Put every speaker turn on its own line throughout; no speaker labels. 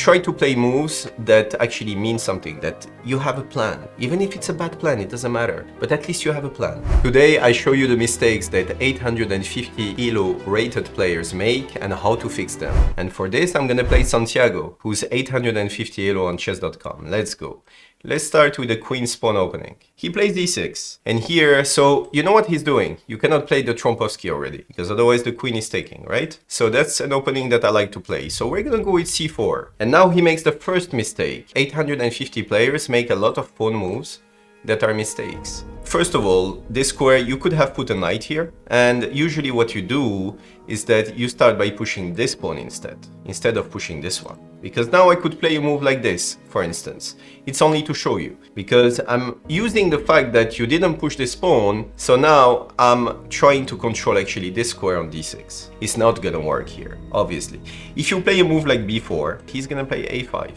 Try to play moves that actually mean something, that you have a plan. Even if it's a bad plan, it doesn't matter, but at least you have a plan. Today I show you the mistakes that 850 ELO rated players make and how to fix them. And for this I'm gonna play Santiago, who's 850 ELO on chess.com. Let's go. Let's start with the queen pawn opening. He plays d6, and here, so you know what he's doing. You cannot play the Trompowsky already, because otherwise the queen is taking, right? So that's an opening that I like to play. So we're gonna go with c4. And now he makes the first mistake. 850 players make a lot of pawn moves that are mistakes. First of all, this square, you could have put a knight here, and usually what you do is that you start by pushing this pawn instead of pushing this one. Because now I could play a move like this, for instance. It's only to show you, because I'm using the fact that you didn't push this pawn, so now I'm trying to control actually this square on d6. It's not gonna work here, obviously. If you play a move like b4, he's gonna play a5.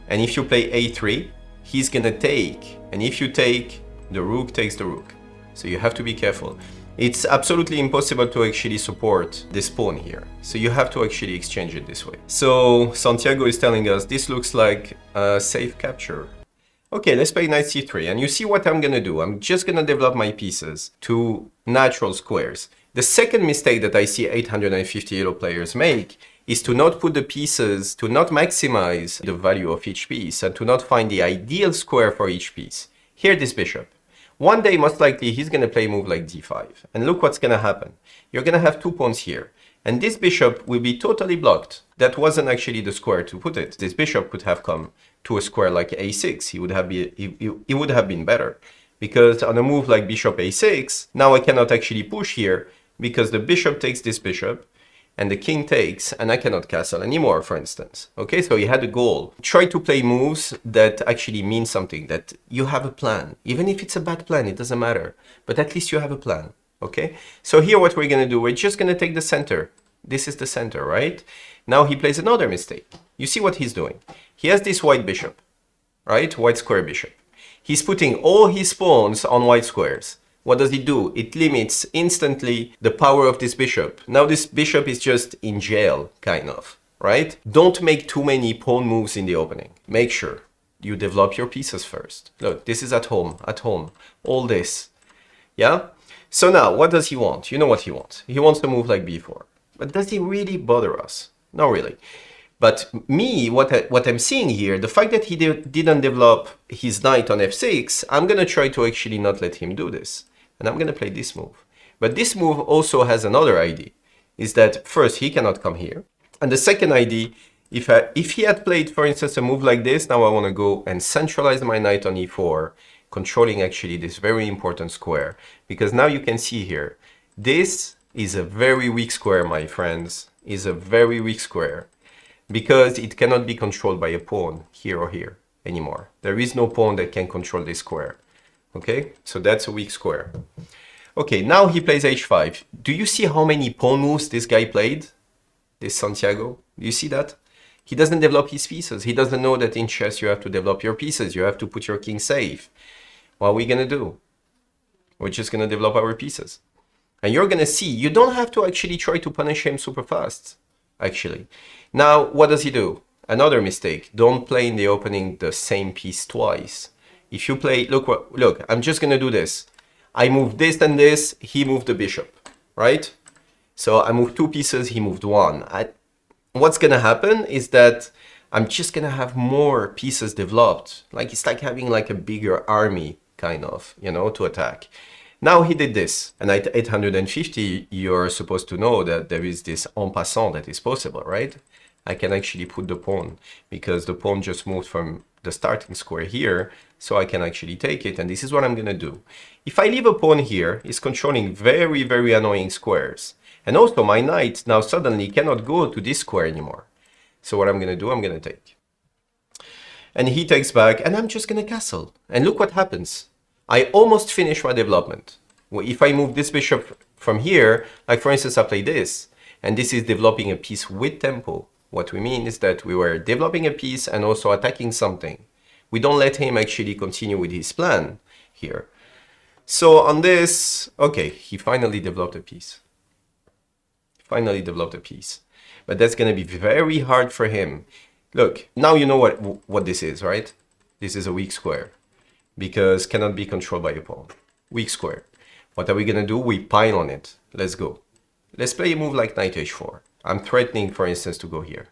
And if you play a3, he's gonna take, and if you take, the rook takes the rook. So you have to be careful. It's absolutely impossible to actually support this pawn here. So you have to actually exchange it this way. So Santiago is telling us this looks like a safe capture. Okay, let's play knight c3, and you see what I'm gonna do. I'm just gonna develop my pieces to natural squares. The second mistake that I see 850 ELO players make is to not put the pieces, to not maximize the value of each piece, and to not find the ideal square for each piece. Here, this bishop. One day, most likely, he's going to play a move like d5. And look what's going to happen. You're going to have two pawns here. And this bishop will be totally blocked. That wasn't actually the square to put it. This bishop could have come to a square like a6. He would have been better. Because on a move like bishop a6, now I cannot actually push here, because the bishop takes this bishop, and the king takes, and I cannot castle anymore, for instance. Okay, so he had a goal. Try to play moves that actually mean something, that you have a plan. Even if it's a bad plan, it doesn't matter. But at least you have a plan, okay? So here what we're gonna do, we're just gonna take the center. This is the center, right? Now he plays another mistake. You see what he's doing. He has this white bishop, right? White square bishop. He's putting all his pawns on white squares. What does it do? It limits instantly the power of this bishop. Now this bishop is just in jail, kind of, right? Don't make too many pawn moves in the opening. Make sure you develop your pieces first. Look, this is at home, all this, yeah? So now, what does he want? You know what he wants. He wants to move like b4. But does he really bother us? Not really. But me, what I'm seeing here, the fact that he didn't develop his knight on f6, I'm gonna try to actually not let him do this. And I'm going to play this move. But this move also has another idea, is that first, he cannot come here. And the second idea, if he had played, for instance, a move like this, now I want to go and centralize my knight on e4, controlling actually this very important square. Because now you can see here, this is a very weak square, my friends, is a very weak square. Because it cannot be controlled by a pawn here or here anymore. There is no pawn that can control this square. Okay, so that's a weak square. Okay, now he plays h5. Do you see how many pawn moves this guy played? This Santiago? Do you see that? He doesn't develop his pieces. He doesn't know that in chess you have to develop your pieces. You have to put your king safe. What are we going to do? We're just going to develop our pieces. And you're going to see, you don't have to actually try to punish him super fast, actually. Now, what does he do? Another mistake. Don't play in the opening the same piece twice. If you play, look, I'm just gonna do this. I moved this and this, he moved the bishop, right? So I moved two pieces, he moved one. What's gonna happen is that I'm just gonna have more pieces developed. Like it's like having like a bigger army, kind of, you know, to attack. Now he did this, and at 850, you're supposed to know that there is this en passant that is possible, right? I can actually put the pawn, because the pawn just moved from the starting square here, so I can actually take it, and this is what I'm gonna do. If I leave a pawn here, it's controlling very, very annoying squares. And also my knight now suddenly cannot go to this square anymore. So what I'm gonna do, I'm gonna take. And he takes back, and I'm just gonna castle. And look what happens. I almost finish my development. If I move this bishop from here, like for instance, I play this, and this is developing a piece with tempo. What we mean is that we were developing a piece and also attacking something. We don't let him actually continue with his plan here. So on this, okay, he finally developed a piece. But that's going to be very hard for him. Look, now you know what this is, right? This is a weak square because cannot be controlled by a pawn. Weak square. What are we gonna do? We pile on it. Let's go. Let's play a move like knight h4. I'm threatening, for instance, to go here,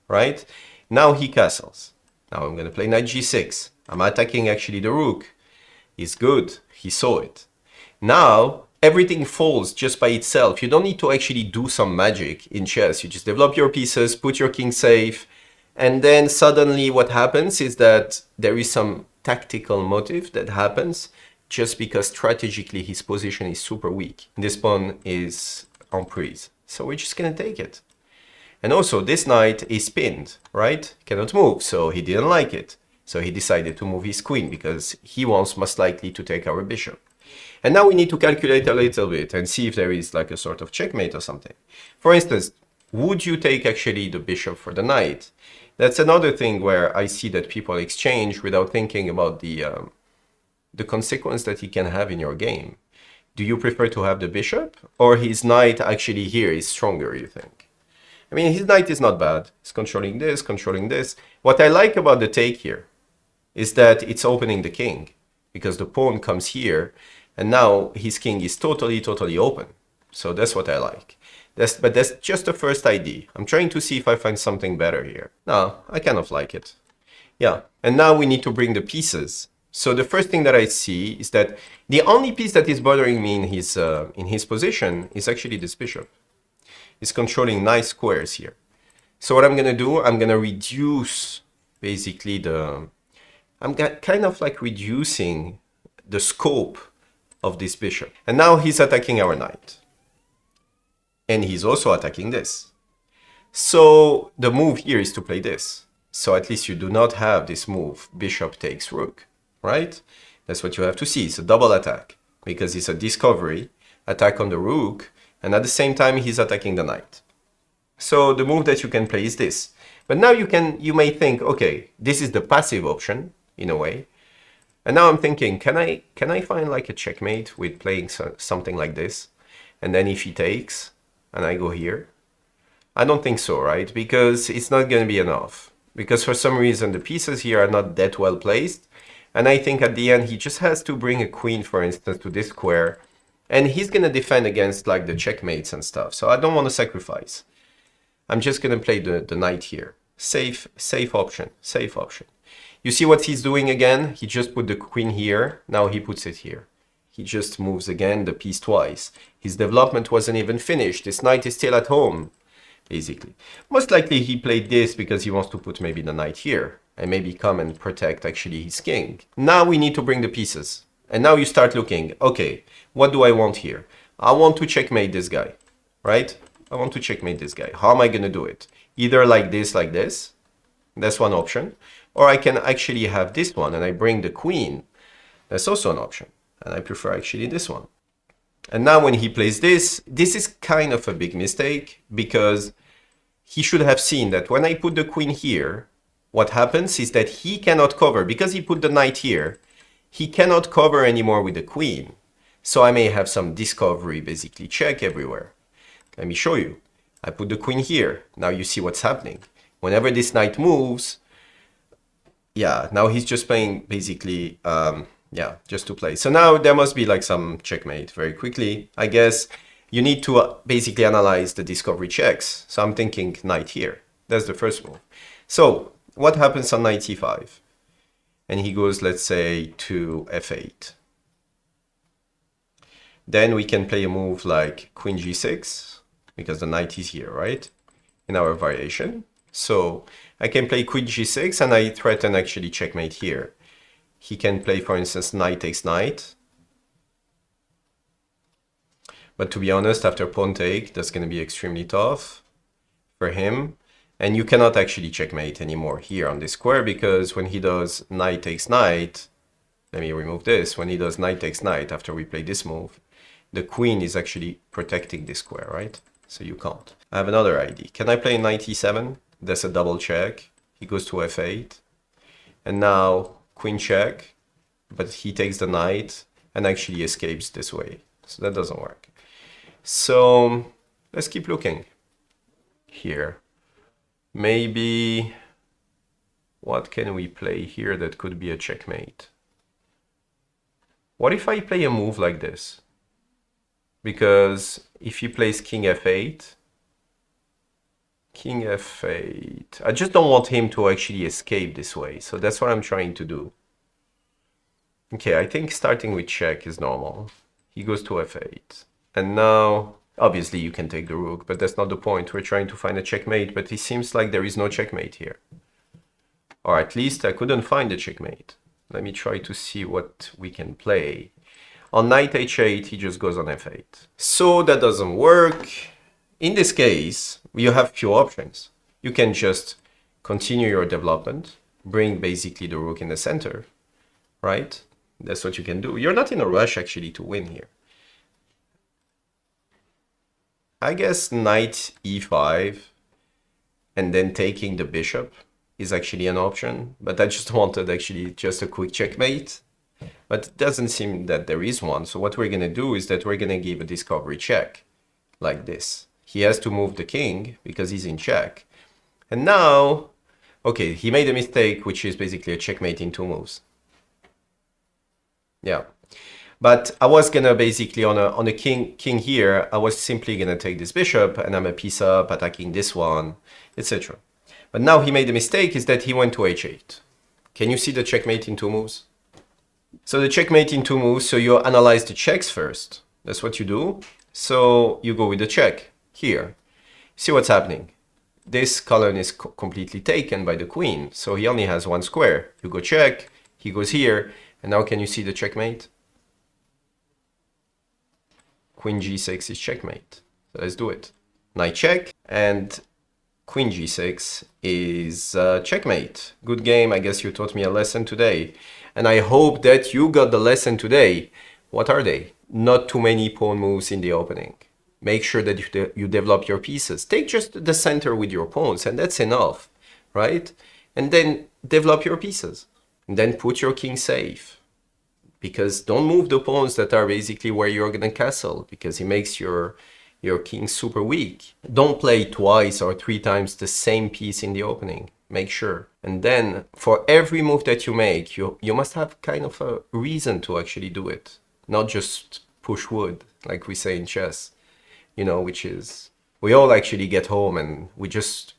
right? Now he castles. Now I'm gonna play knight g6. I'm attacking actually the rook. He's good. He saw it. Now everything falls just by itself. You don't need to actually do some magic in chess. You just develop your pieces, put your king safe, and then suddenly what happens is that there is some tactical motive that happens just because strategically his position is super weak. This pawn is en prise. So we're just gonna take it. And also this knight is pinned, right? Cannot move, so he didn't like it. So he decided to move his queen because he wants most likely to take our bishop. And now we need to calculate a little bit and see if there is like a sort of checkmate or something. For instance, would you take actually the bishop for the knight? That's another thing where I see that people exchange without thinking about the consequence that he can have in your game. Do you prefer to have the bishop, or his knight actually here is stronger, you think? I mean, his knight is not bad. He's controlling this, controlling this. What I like about the take here is that it's opening the king, because the pawn comes here, and now his king is totally open. So that's what I like. But that's just the first idea. I'm trying to see if I find something better here. No, I kind of like it. Yeah, and now we need to bring the pieces. So the first thing that I see is that the only piece that is bothering me in his position is actually this bishop. He's controlling nice squares here. So what I'm gonna do, I'm gonna reduce basically I'm kind of like reducing the scope of this bishop. And now he's attacking our knight. And he's also attacking this. So the move here is to play this. So at least you do not have this move, bishop takes rook, right? That's what you have to see. It's a double attack because it's a discovery, attack on the rook, and at the same time he's attacking the knight. So the move that you can play is this. But now you may think, okay, this is the passive option in a way. And now I'm thinking, can I find like a checkmate with playing something like this? And then if he takes, and I go here, I don't think so, right? Because it's not going to be enough. Because for some reason, the pieces here are not that well placed. And I think at the end, he just has to bring a queen, for instance, to this square. And he's going to defend against like the checkmates and stuff. So I don't want to sacrifice. I'm just going to play the knight here. Safe option, safe option. You see what he's doing again? He just put the queen here. Now he puts it here. He just moves again the piece twice. His development wasn't even finished. This knight is still at home, basically. Most likely he played this because he wants to put maybe the knight here and maybe come and protect actually his king. Now we need to bring the pieces. And now you start looking, okay, what do I want here? I want to checkmate this guy, right? I want to checkmate this guy. How am I going to do it? Either like this. That's one option. Or I can actually have this one and I bring the queen. That's also an option. And I prefer actually this one. And now when he plays this is kind of a big mistake because he should have seen that when I put the queen here, what happens is that he cannot cover. Because he put the knight here, he cannot cover anymore with the queen. So I may have some discovery, basically check everywhere. Let me show you. I put the queen here. Now you see what's happening. Whenever this knight moves, yeah, now he's just playing basically, yeah, just to play. So now there must be like some checkmate very quickly. I guess you need to basically analyze the discovery checks. So I'm thinking knight here. That's the first move. So what happens on knight e5? And he goes, let's say, to f8. Then we can play a move like queen g6, because the knight is here, right? In our variation. So I can play queen g6 and I threaten actually checkmate here. He can play, for instance, knight takes knight. But to be honest, after pawn take, that's going to be extremely tough for him. And you cannot actually checkmate anymore here on this square because when he does knight takes knight, let me remove this. When he does knight takes knight after we play this move, the queen is actually protecting this square, right? So you can't. I have another idea. Can I play knight e7? That's a double check. He goes to f8. And now queen check, but he takes the knight and actually escapes this way. So that doesn't work. So let's keep looking here. Maybe What can we play here that could be a checkmate? What if I play a move like this? Because if he plays king f8, king f8, I just don't want him to actually escape this way. So that's what I'm trying to do. Okay, I think starting with check is normal. He goes to f8. And now, obviously you can take the rook, but that's not the point. We're trying to find a checkmate, but it seems like there is no checkmate here. Or at least I couldn't find a checkmate. Let me try to see what we can play. On knight h8, he just goes on f8. So that doesn't work. In this case, you have few options. You can just continue your development, bring basically the rook in the center, right? That's what you can do. You're not in a rush actually to win here. I guess knight e5 and then taking the bishop is actually an option, but I just wanted actually just a quick checkmate. But it doesn't seem that there is one. So what we're going to do is that we're going to give a discovery check like this. He has to move the king because he's in check. And now, okay, he made a mistake, which is basically a checkmate in 2 moves. Yeah. But I was going to basically on a king here, I was simply going to take this bishop and I'm a piece up, attacking this one, etc. But now he made a mistake is that he went to h8. Can you see the checkmate in 2 moves? So the checkmate in 2 moves, so you analyze the checks first. That's what you do. So you go with the check here. See what's happening. This column is completely taken by the queen. So he only has 1 square. You go check, he goes here. And now can you see the checkmate? Queen g6 is checkmate. So let's do it. Knight check and Queen g6 is checkmate. Good game. I guess you taught me a lesson today. And I hope that you got the lesson today. What are they? Not too many pawn moves in the opening. Make sure that you develop your pieces. Take just the center with your pawns and that's enough, right? And then develop your pieces. And then put your king safe. Because don't move the pawns that are basically where you're going to castle. Because it makes your king super weak. Don't play twice or 3 times the same piece in the opening. Make sure. And then for every move that you make, you must have kind of a reason to actually do it. Not just push wood, like we say in chess. You know, which is, we all actually get home and we just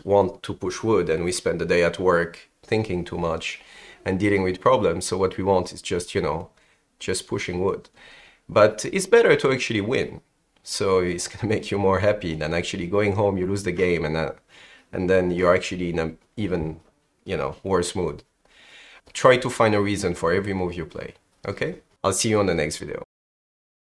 want to push wood and we spend the day at work thinking too much and dealing with problems. So what we want is just, you know, just pushing wood. But it's better to actually win. So it's going to make you more happy than actually going home, you lose the game and then you're actually in an even, you know, worse mood. Try to find a reason for every move you play, okay? I'll see you on the next video.